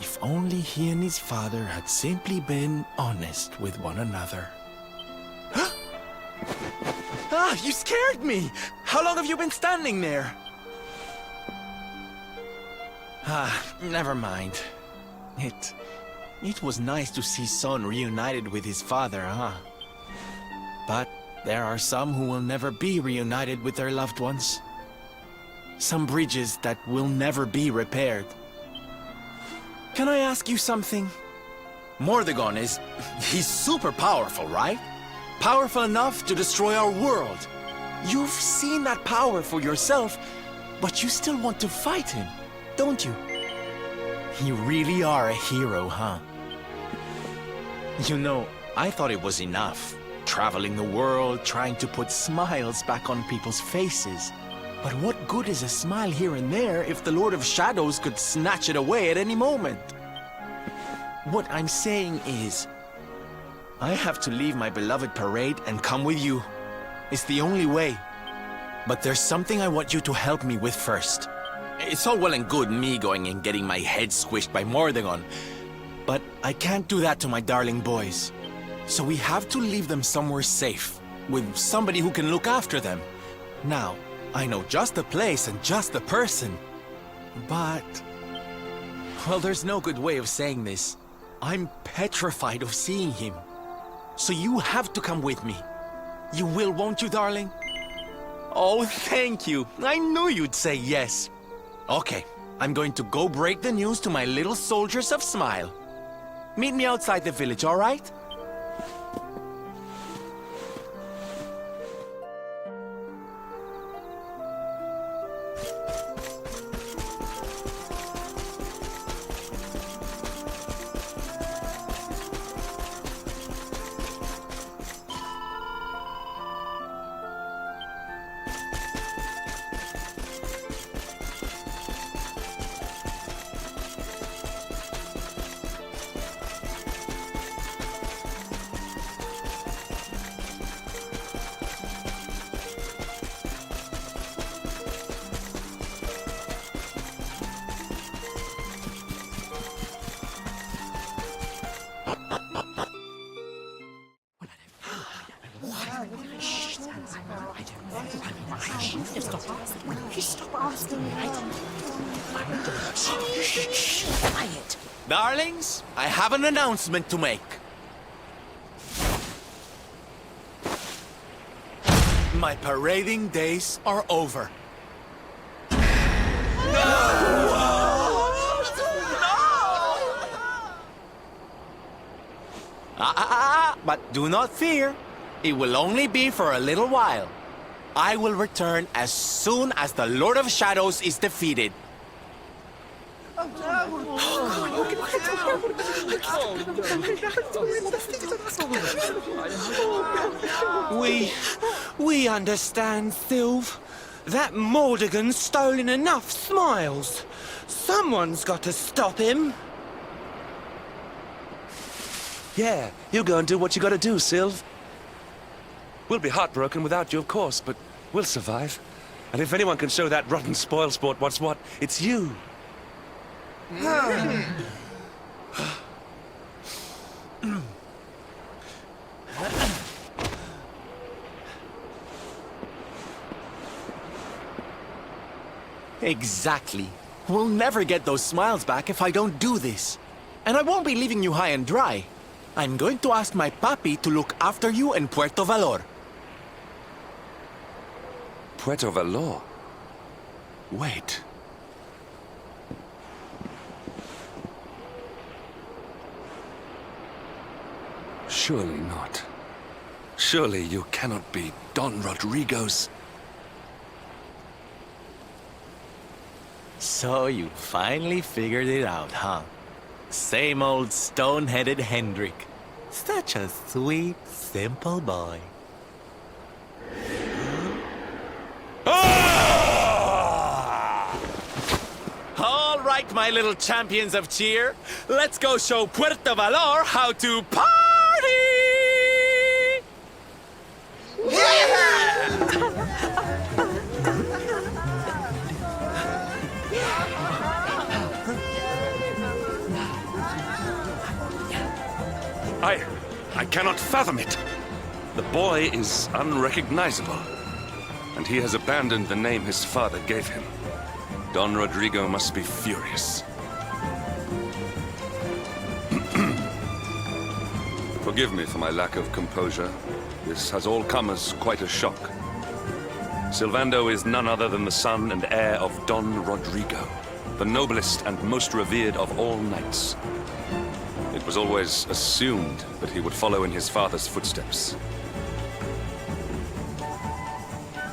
If only he and his father had simply been honest with one another. Ah, you scared me! How long have you been standing there? Ah, never mind. It was nice to see son reunited with his father, huh? But there are some who will never be reunited with their loved ones. Some bridges that will never be repaired. Can I ask you something? Mordegon he's super powerful, right? Powerful enough to destroy our world. You've seen that power for yourself, but you still want to fight him, don't you? You really are a hero, huh? You know, I thought it was enough. Traveling the world, trying to put smiles back on people's faces. But what good is a smile here and there if the Lord of Shadows could snatch it away at any moment? What I'm saying is, I have to leave my beloved parade and come with you. It's the only way. But there's something I want you to help me with first. It's all well and good me going and getting my head squished by Mordegon, but I can't do that to my darling boys. So we have to leave them somewhere safe, with somebody who can look after them. Now, I know just the place and just the person, but... well, there's no good way of saying this. I'm petrified of seeing him. So you have to come with me. You will, won't you, darling? Oh, thank you. I knew you'd say yes. Okay, I'm going to go break the news to my little soldiers of Smile. Meet me outside the village, all right? Quiet. Darlings, I have an announcement to make. My parading days are over. But do not fear. It will only be for a little while. I will return as soon as the Lord of Shadows is defeated. We understand, Sylv. That Mordegon's stolen enough smiles. Someone's got to stop him. Yeah, you go and do what you gotta do, Sylv. We'll be heartbroken without you, of course, but we'll survive. And if anyone can show that rotten spoilsport what's what, it's you. Exactly. We'll never get those smiles back if I don't do this. And I won't be leaving you high and dry. I'm going to ask my papi to look after you in Puerto Valor. Puerto Valor? Wait. Surely not. Surely you cannot be Don Rodrigo's... So you finally figured it out, huh? Same old stone-headed Hendrik. Such a sweet, simple boy. All right, my little champions of cheer. Let's go show Puerto Valor how to party! I cannot fathom it. The boy is unrecognizable, and he has abandoned the name his father gave him. Don Rodrigo must be furious. Forgive me for my lack of composure. This has all come as quite a shock. Sylvando is none other than the son and heir of Don Rodrigo, the noblest and most revered of all knights. It was always assumed that he would follow in his father's footsteps.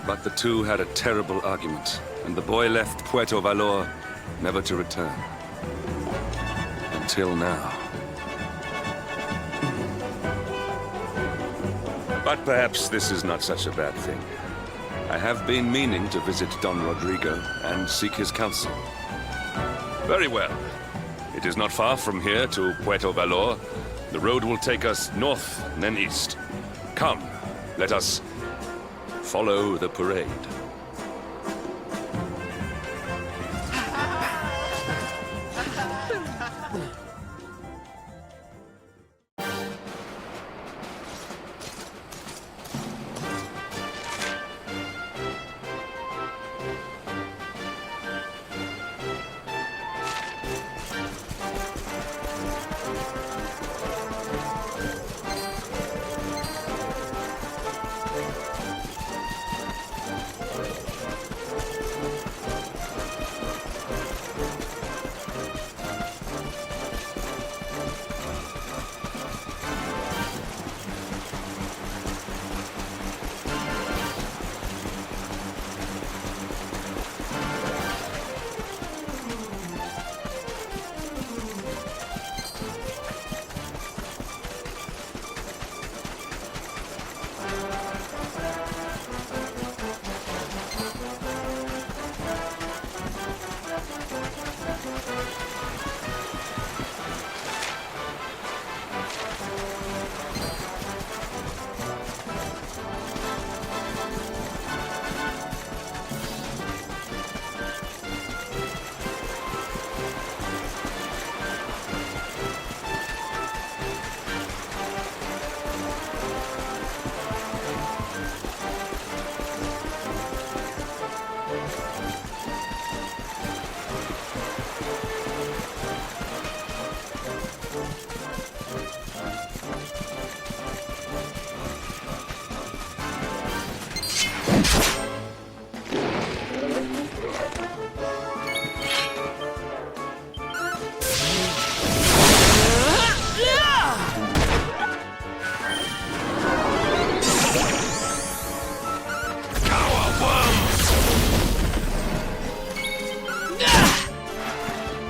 But the two had a terrible argument, and the boy left Puerto Valor never to return. Until now. But perhaps this is not such a bad thing. I have been meaning to visit Don Rodrigo and seek his counsel. Very well. It is not far from here to Puerto Valor. The road will take us north and then east. Come, let us follow the parade.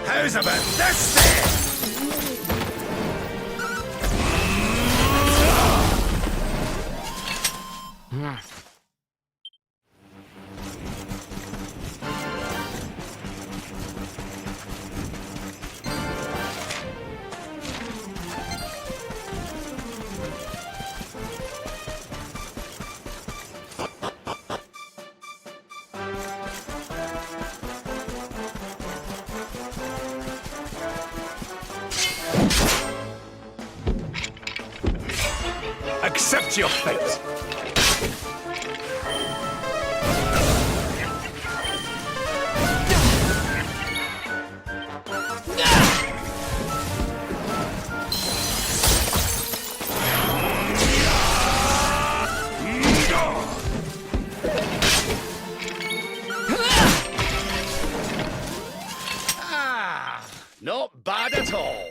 How's about this then? Accept your fate! Not bad at all.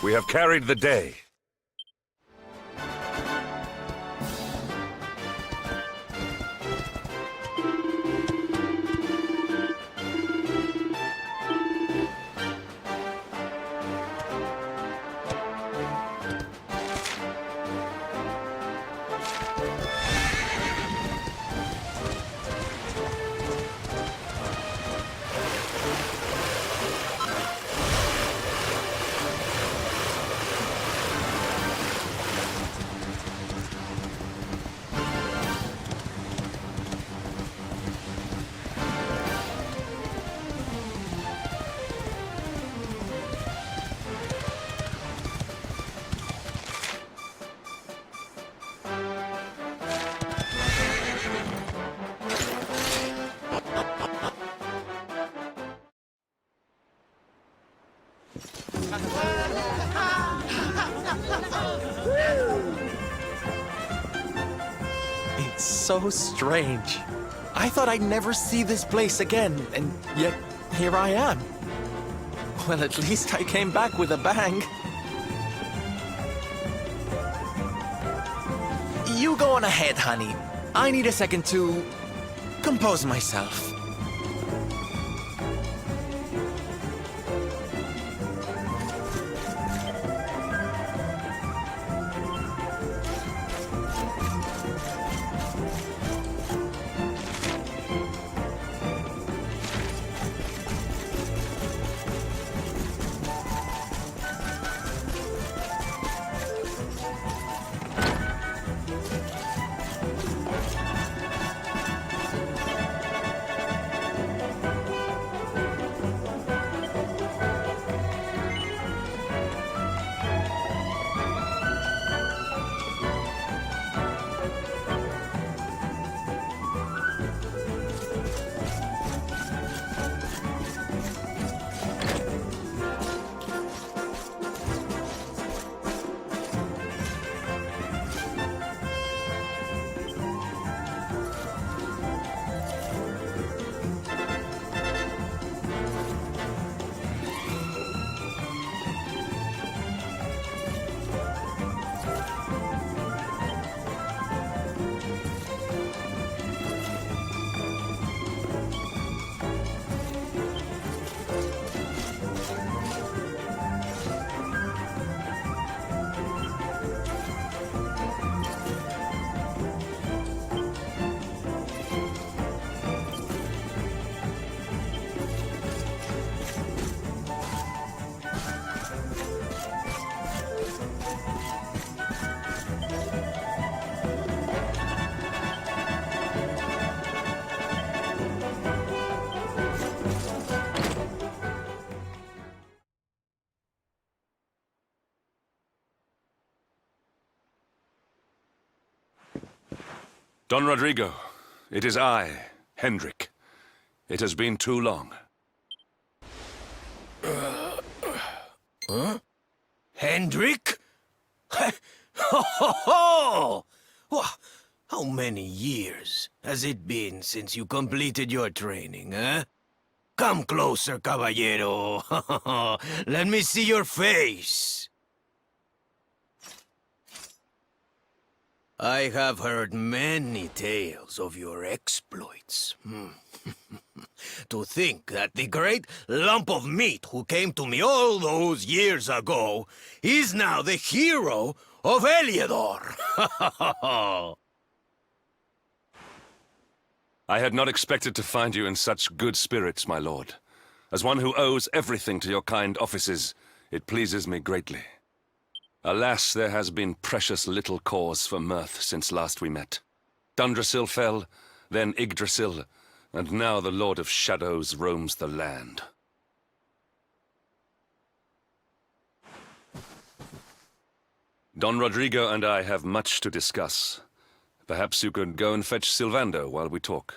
We have carried the day. It's so strange. I thought I'd never see this place again, and yet here I am. Well, at least I came back with a bang. You go on ahead, honey. I need a second to compose myself. Don Rodrigo, it is I, Hendrik. It has been too long. Hendrik? Ho ho ho! How many years has it been since you completed your training, eh? Come closer, caballero. Let me see your face. I have heard many tales of your exploits. To think that the great lump of meat who came to me all those years ago is now the hero of Heliodor. I had not expected to find you in such good spirits, my lord. As one who owes everything to your kind offices, it pleases me greatly. Alas, there has been precious little cause for mirth since last we met. Dundrasil fell, then Yggdrasil, and now the Lord of Shadows roams the land. Don Rodrigo and I have much to discuss. Perhaps you could go and fetch Sylvando while we talk.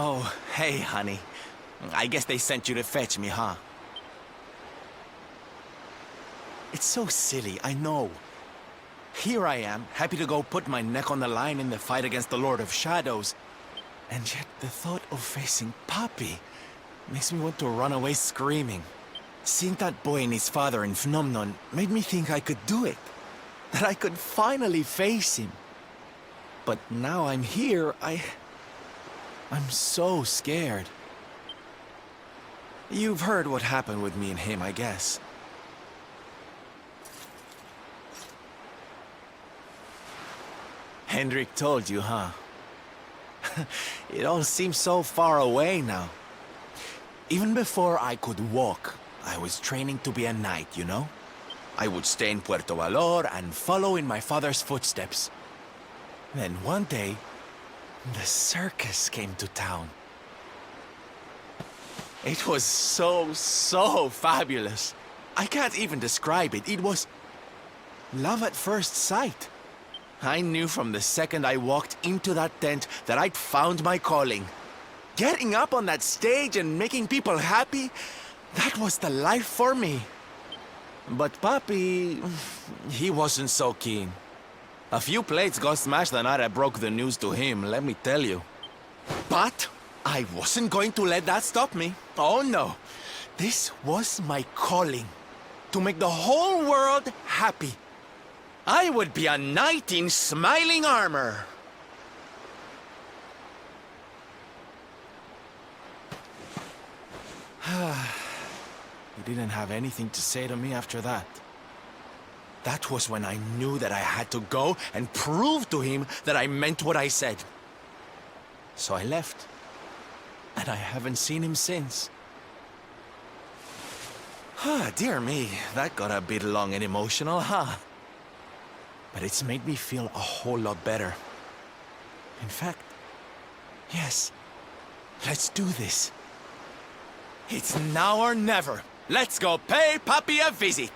Oh, hey, honey. I guess they sent you to fetch me, huh? It's so silly, I know. Here I am, happy to go put my neck on the line in the fight against the Lord of Shadows. And yet the thought of facing Papi makes me want to run away screaming. Seeing that boy and his father in Phnomnon made me think I could do it. That I could finally face him. But now I'm here, I'm so scared. You've heard what happened with me and him, I guess. Hendrik told you, huh? It all seems so far away now. Even before I could walk, I was training to be a knight, you know? I would stay in Puerto Valor and follow in my father's footsteps. Then one day, the circus came to town. It was so fabulous. I can't even describe it. It was love at first sight. I knew from the second I walked into that tent that I'd found my calling. Getting up on that stage and making people happy, that was the life for me. But Papi, he wasn't so keen. A few plates got smashed the night I broke the news to him, let me tell you. But I wasn't going to let that stop me. Oh no. This was my calling. To make the whole world happy. I would be a knight in smiling armor. He didn't have anything to say to me after that. That was when I knew that I had to go and prove to him that I meant what I said. So I left. And I haven't seen him since. Dear me, that got a bit long and emotional, huh? But it's made me feel a whole lot better. In fact, yes, let's do this. It's now or never. Let's go pay Papi a visit.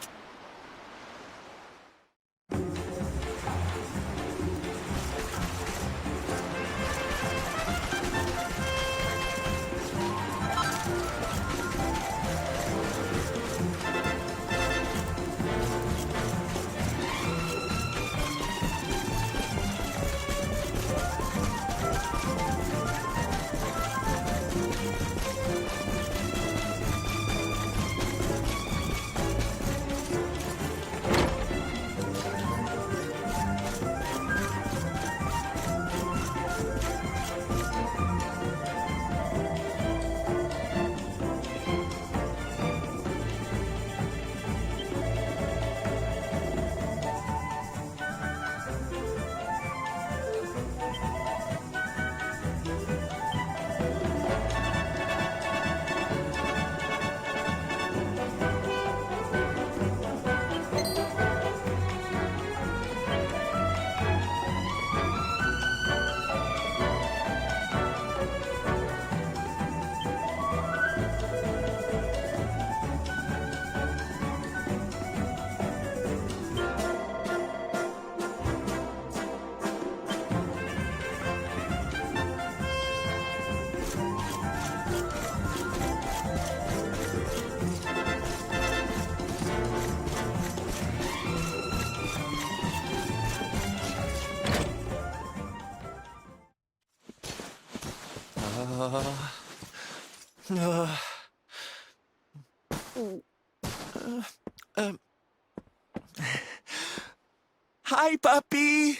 Hi, puppy.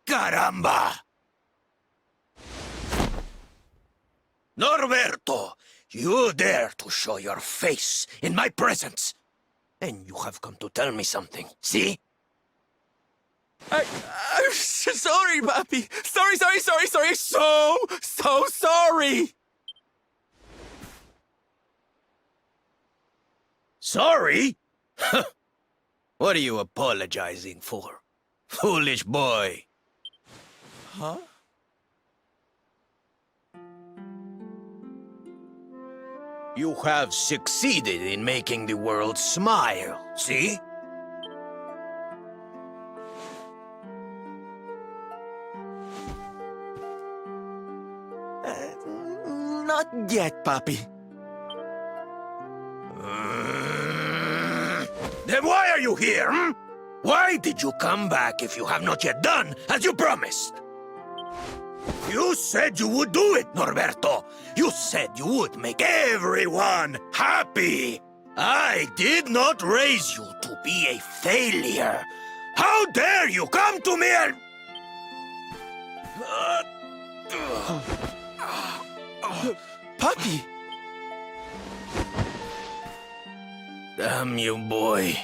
Caramba! Norberto, you dare to show your face in my presence. And you have come to tell me something, see? I'm sorry, puppy. Sorry. So sorry. Sorry? What are you apologizing for? Foolish boy. Huh? You have succeeded in making the world smile, see? Not yet, puppy. Then why are you here, hmm? Why did you come back if you have not yet done as you promised? You said you would do it, Norberto. You said you would make everyone happy. I did not raise you to be a failure. How dare you come to me and... Puppy! Damn you, boy.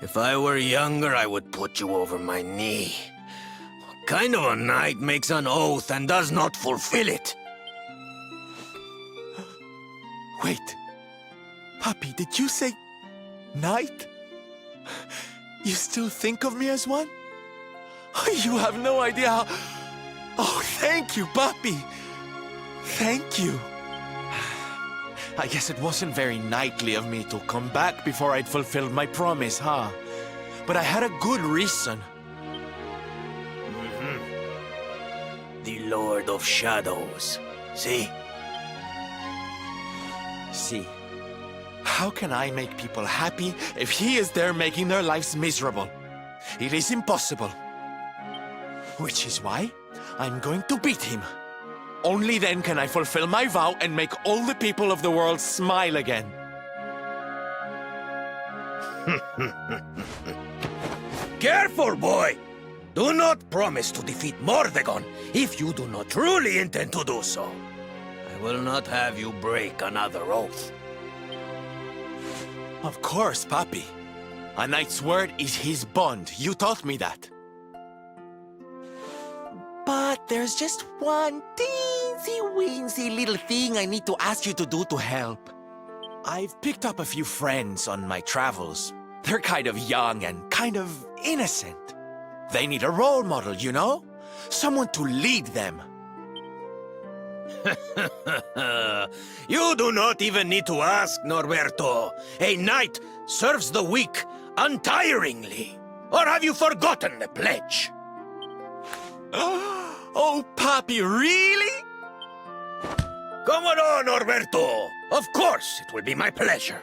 If I were younger, I would put you over my knee. What kind of a knight makes an oath and does not fulfill it? Wait. Puppy, did you say... knight? You still think of me as one? You have no idea how... Oh, thank you, puppy. Thank you. I guess it wasn't very knightly of me to come back before I'd fulfilled my promise, huh? But I had a good reason. The Lord of Shadows. See? See, how can I make people happy if he is there making their lives miserable? It is impossible. Which is why I'm going to beat him. Only then can I fulfill my vow and make all the people of the world smile again. Careful, boy! Do not promise to defeat Mordegon if you do not truly intend to do so. I will not have you break another oath. Of course, Papi. A knight's word is his bond. You taught me that. But there's just one teensy-weensy little thing I need to ask you to do to help. I've picked up a few friends on my travels. They're kind of young and kind of innocent. They need a role model, you know? Someone to lead them. You do not even need to ask, Norberto. A knight serves the weak untiringly. Or have you forgotten the pledge? Oh, Papi, really? Come on, Norberto. Of course, it will be my pleasure.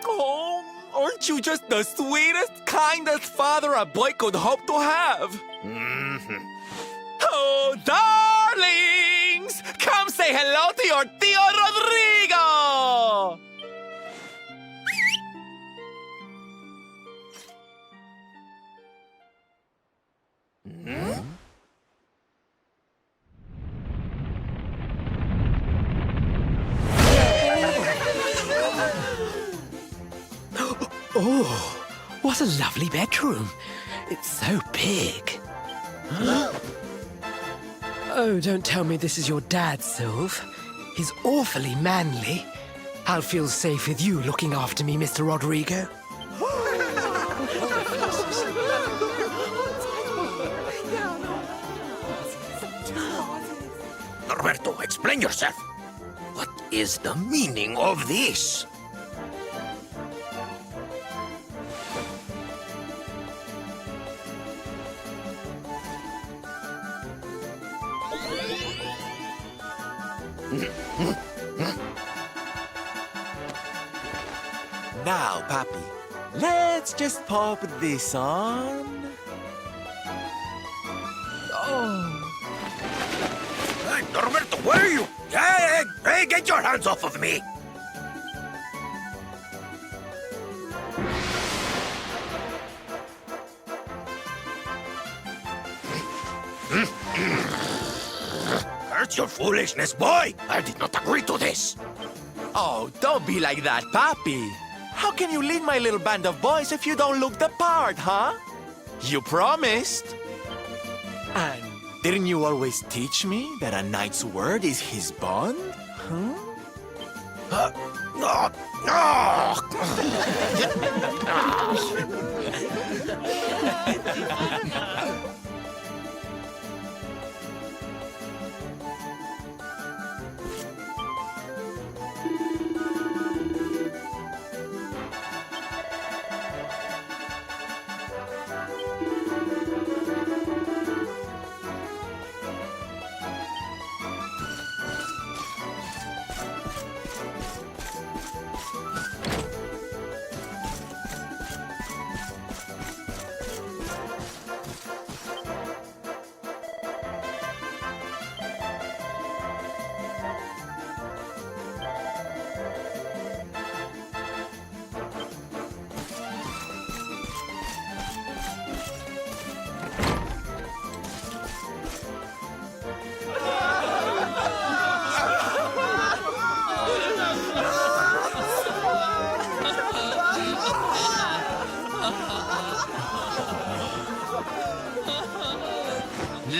Oh, aren't you just the sweetest, kindest father a boy could hope to have? Oh, darlings! Come say hello to your Tío Rodrigo! Oh, what a lovely bedroom. It's so big. Oh, don't tell me this is your dad, Sylv. He's awfully manly. I'll feel safe with you looking after me, Mr. Rodrigo. Norberto, explain yourself. What is the meaning of this? Now, Papi, let's just pop this on. Roberto, where are you? Hey, get your hands off of me! Where's your foolishness, boy? I did not agree to this. Oh, don't be like that, Papi. How can you lead my little band of boys if you don't look the part, huh? You promised. And didn't you always teach me that a knight's word is his bond? Huh?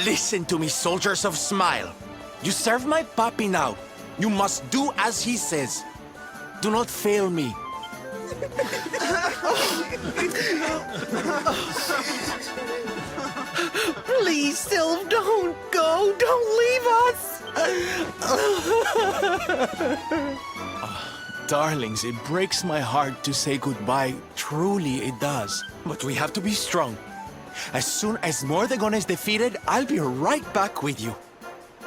Listen to me, soldiers of Smile. You serve my papi now. You must do as he says. Do not fail me. Please, Sylv, don't go. Don't leave us. Darlings, it breaks my heart to say goodbye. Truly, it does. But we have to be strong. As soon as Mordegon is defeated, I'll be right back with you.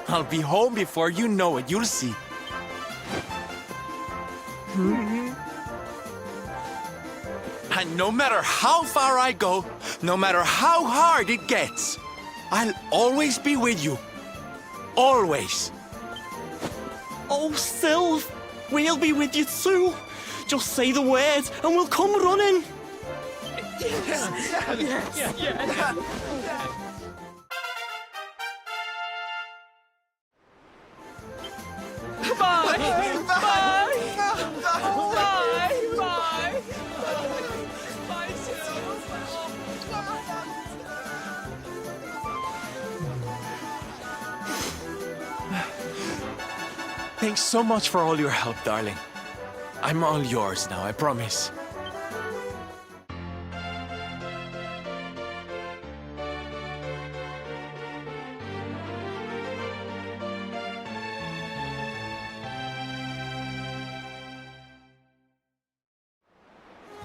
I'll be home before you know it. You'll see. And no matter how far I go, no matter how hard it gets, I'll always be with you. Always. Oh, Sylv, we'll be with you too. Just say the words and we'll come running. Thanks so much for all your help, darling. I'm all yours now, I promise.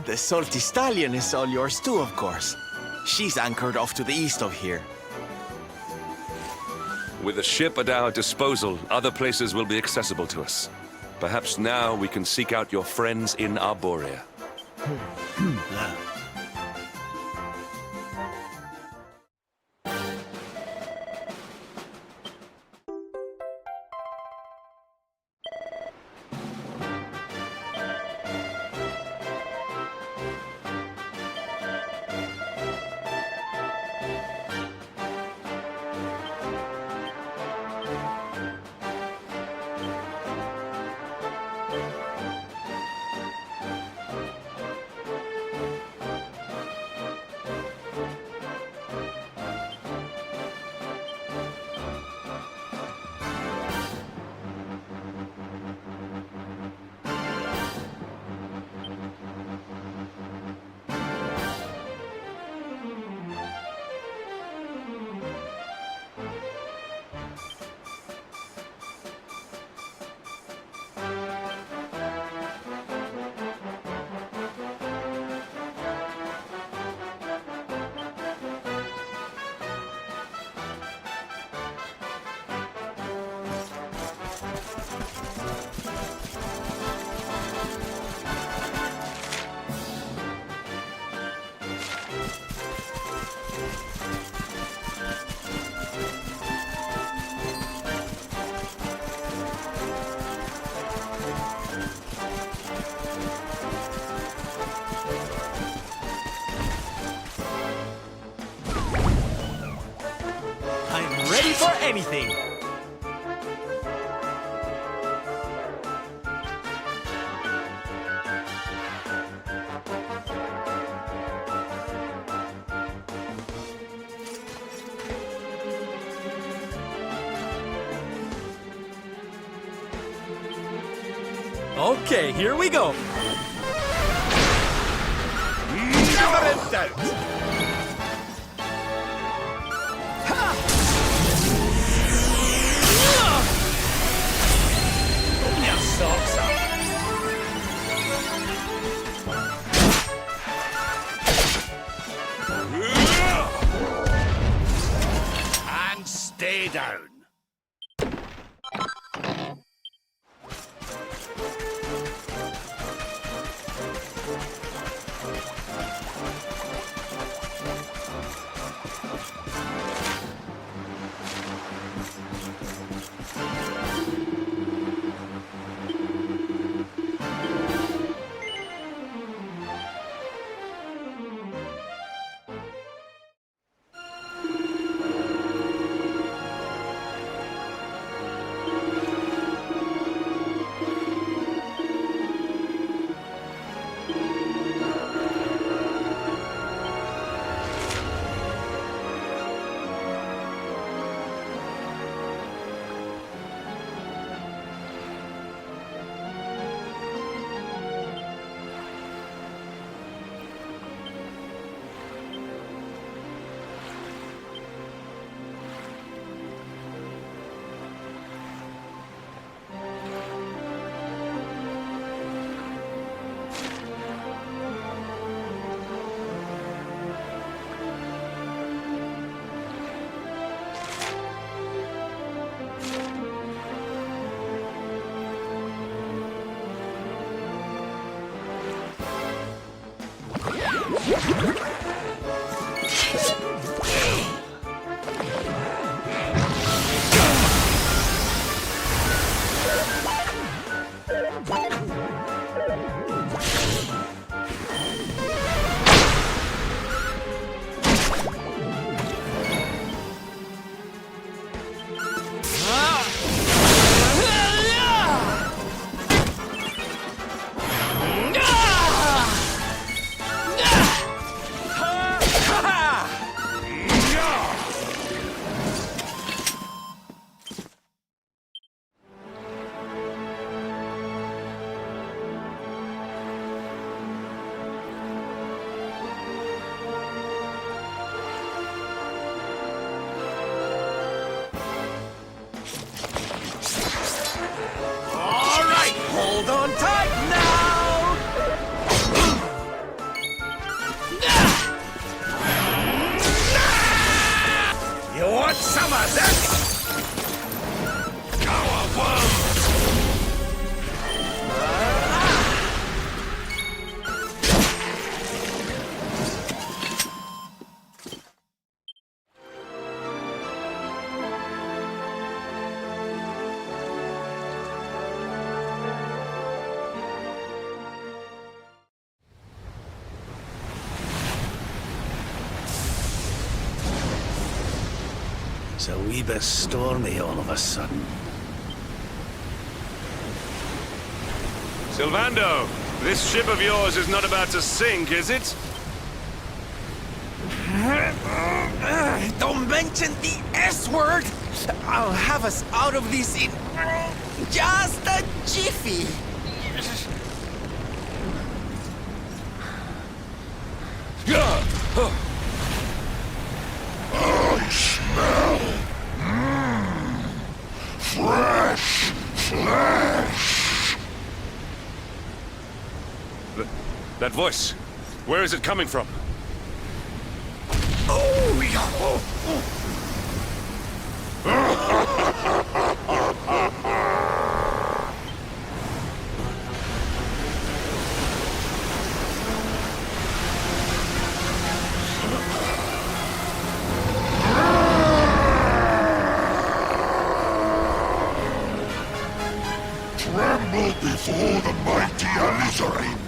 The salty stallion is all yours too, of course. She's anchored off to the east of here. With a ship at our disposal, other places will be accessible to us. Perhaps now we can seek out your friends in Arborea. anything. Okay, here we go. Never in doubt. Put your socks up. And stay down. Hold on tight now! You want some of this? Cowabunga! It's a wee bit stormy all of a sudden. Sylvando, this ship of yours is not about to sink, is it? Don't mention the S word! I'll have us out of this in just a jiffy. I smell fresh flesh. That voice, where is it coming from? Oh, yeah. Tremble before the mighty Alizarin,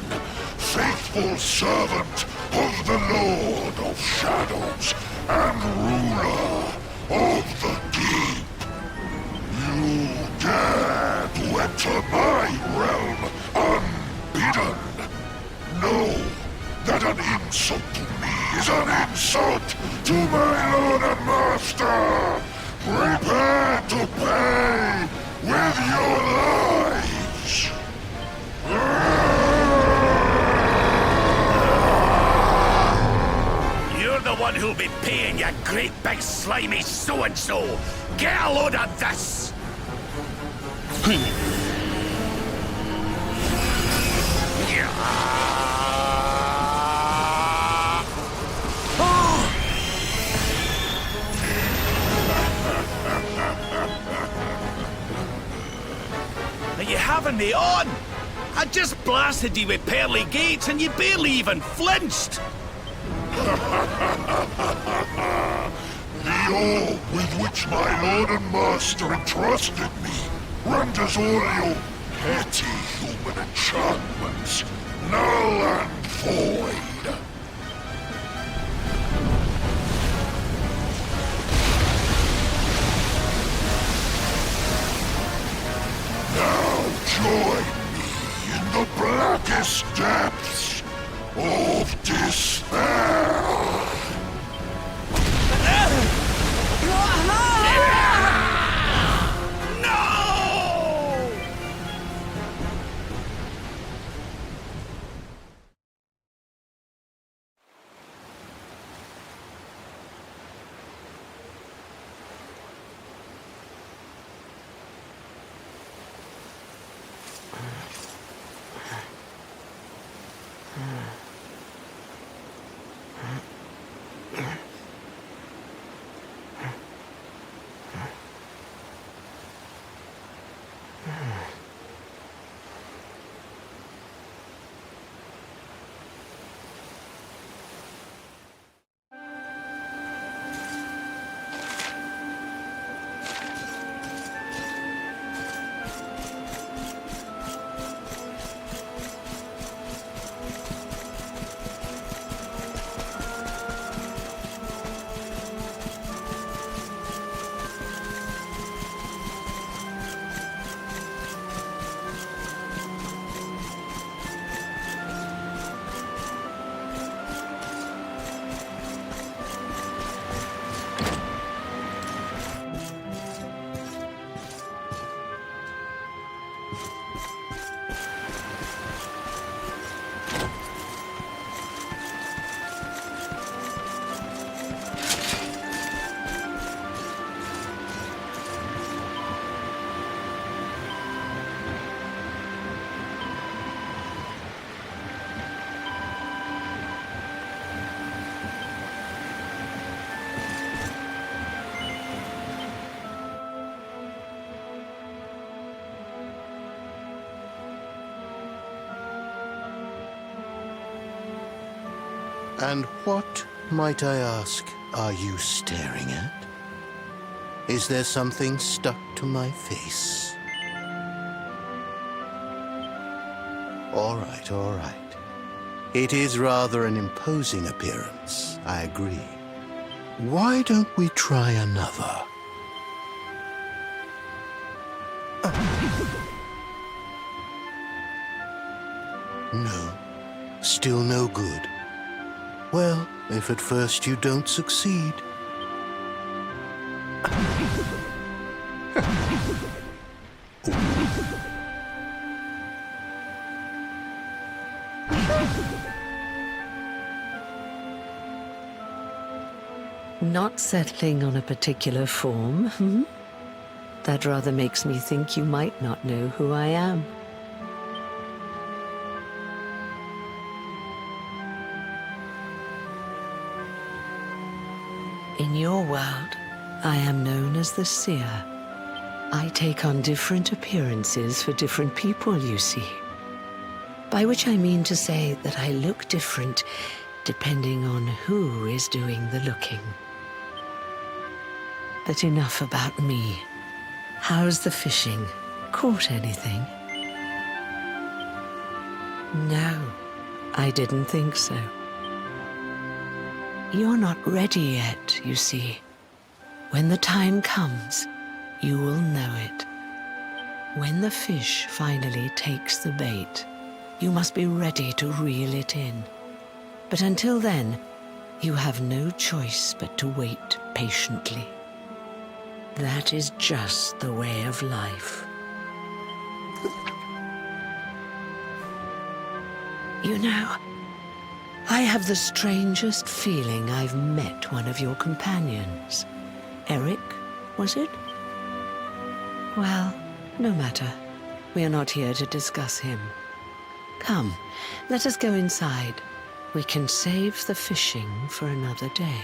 faithful servant of the Lord of Shadows and ruler of the deep. enter my realm unbidden. Know that an insult to me is an insult to my lord and master. Prepare to pay with your lives. You're the one who'll be paying, you great big slimy so-and-so! Get a load of this! Are you having me on? I just blasted you with pearly gates and you barely even flinched! The orb with which my lord and master entrusted me renders all your petty human enchantments null and void. Now join me in the blackest depths of despair. And what, might I ask, are you staring at? Is there something stuck to my face? All right, all right. It is rather an imposing appearance, I agree. Why don't we try another? No, still no good. Well, if at first you don't succeed. Not settling on a particular form, hmm? That rather makes me think you might not know who I am. In your world, I am known as the seer. I take on different appearances for different people, you see. By which I mean to say that I look different depending on who is doing the looking. But enough about me. How's the fishing? Caught anything? No, I didn't think so. You're not ready yet, you see. When the time comes, you will know it. When the fish finally takes the bait, you must be ready to reel it in. But until then, you have no choice but to wait patiently. That is just the way of life. You know, I have the strangest feeling I've met one of your companions. Eric, was it? Well, no matter. We are not here to discuss him. Come, let us go inside. We can save the fishing for another day.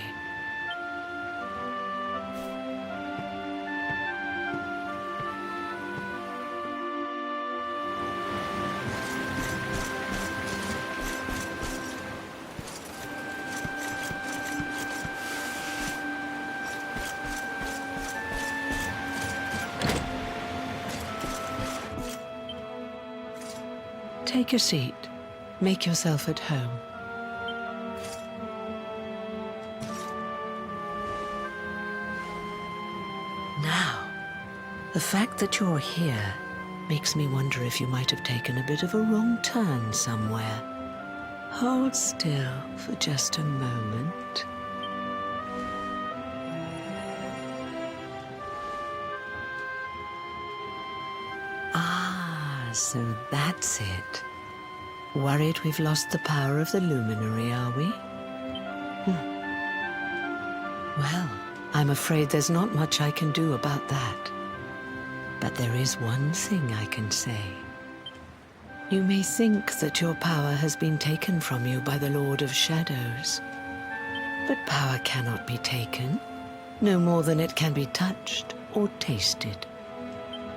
Take a seat. Make yourself at home. Now, the fact that you're here makes me wonder if you might have taken a bit of a wrong turn somewhere. Hold still for just a moment. So that's it. Worried we've lost the power of the luminary, are we? Well, I'm afraid there's not much I can do about that. But there is one thing I can say. You may think that your power has been taken from you by the Lord of Shadows. But power cannot be taken, no more than it can be touched or tasted.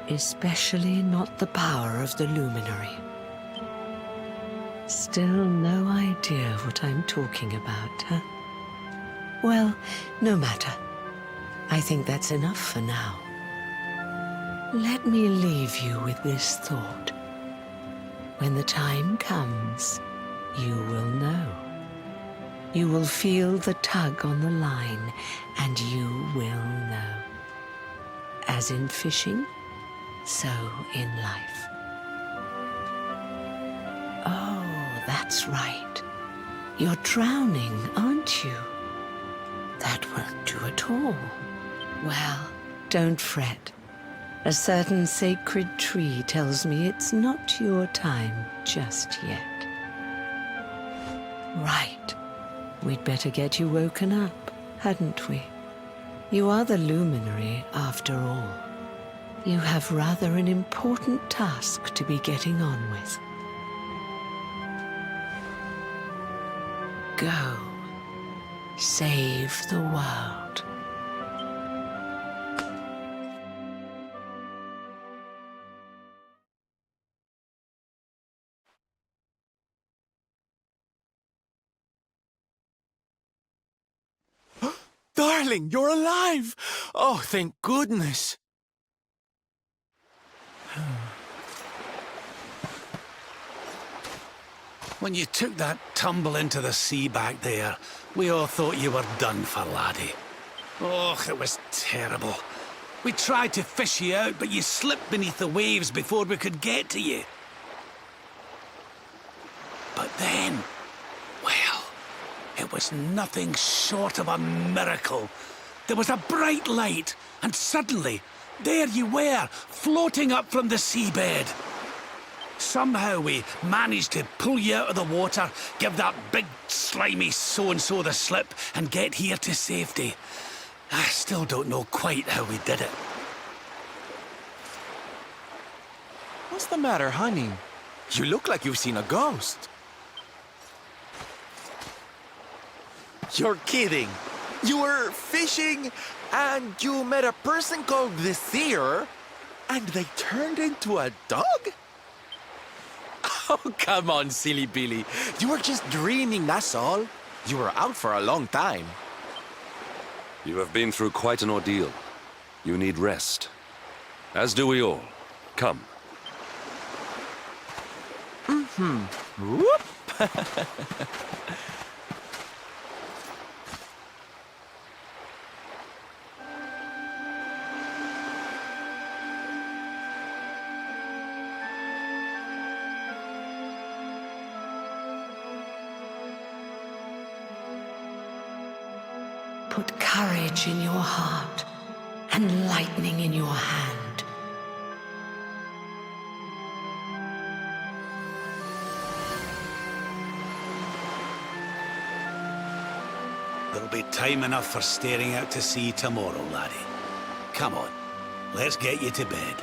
Especially not the power of the luminary. Still no idea what I'm talking about, huh? Well, no matter. I think that's enough for now. Let me leave you with this thought. When the time comes, you will know. You will feel the tug on the line, and you will know. As in fishing, so in life. Oh, that's right. You're drowning, aren't you? That won't do at all. Well, don't fret. A certain sacred tree tells me it's not your time just yet. Right. We'd better get you woken up, hadn't we? You are the luminary, after all. You have rather an important task to be getting on with. Go. Save the world. Darling, you're alive! Oh, thank goodness! When you took that tumble into the sea back there, we all thought you were done for, laddie. Oh, it was terrible. We tried to fish you out, but you slipped beneath the waves before we could get to you. But then, well, it was nothing short of a miracle. There was a bright light, and suddenly, there you were, floating up from the seabed. Somehow we managed to pull you out of the water, give that big slimy so-and-so the slip, and get here to safety. I still don't know quite how we did it. What's the matter, honey? You look like you've seen a ghost. You're kidding. You were fishing and you met a person called the Seer and they turned into a dog? Oh, come on, silly Billy. You were just dreaming, that's all. You were out for a long time. You have been through quite an ordeal. You need rest. As do we all. Come. Whoop! put courage in your heart and lightning in your hand. There'll be time enough for staring out to sea tomorrow, laddie. Come on, let's get you to bed.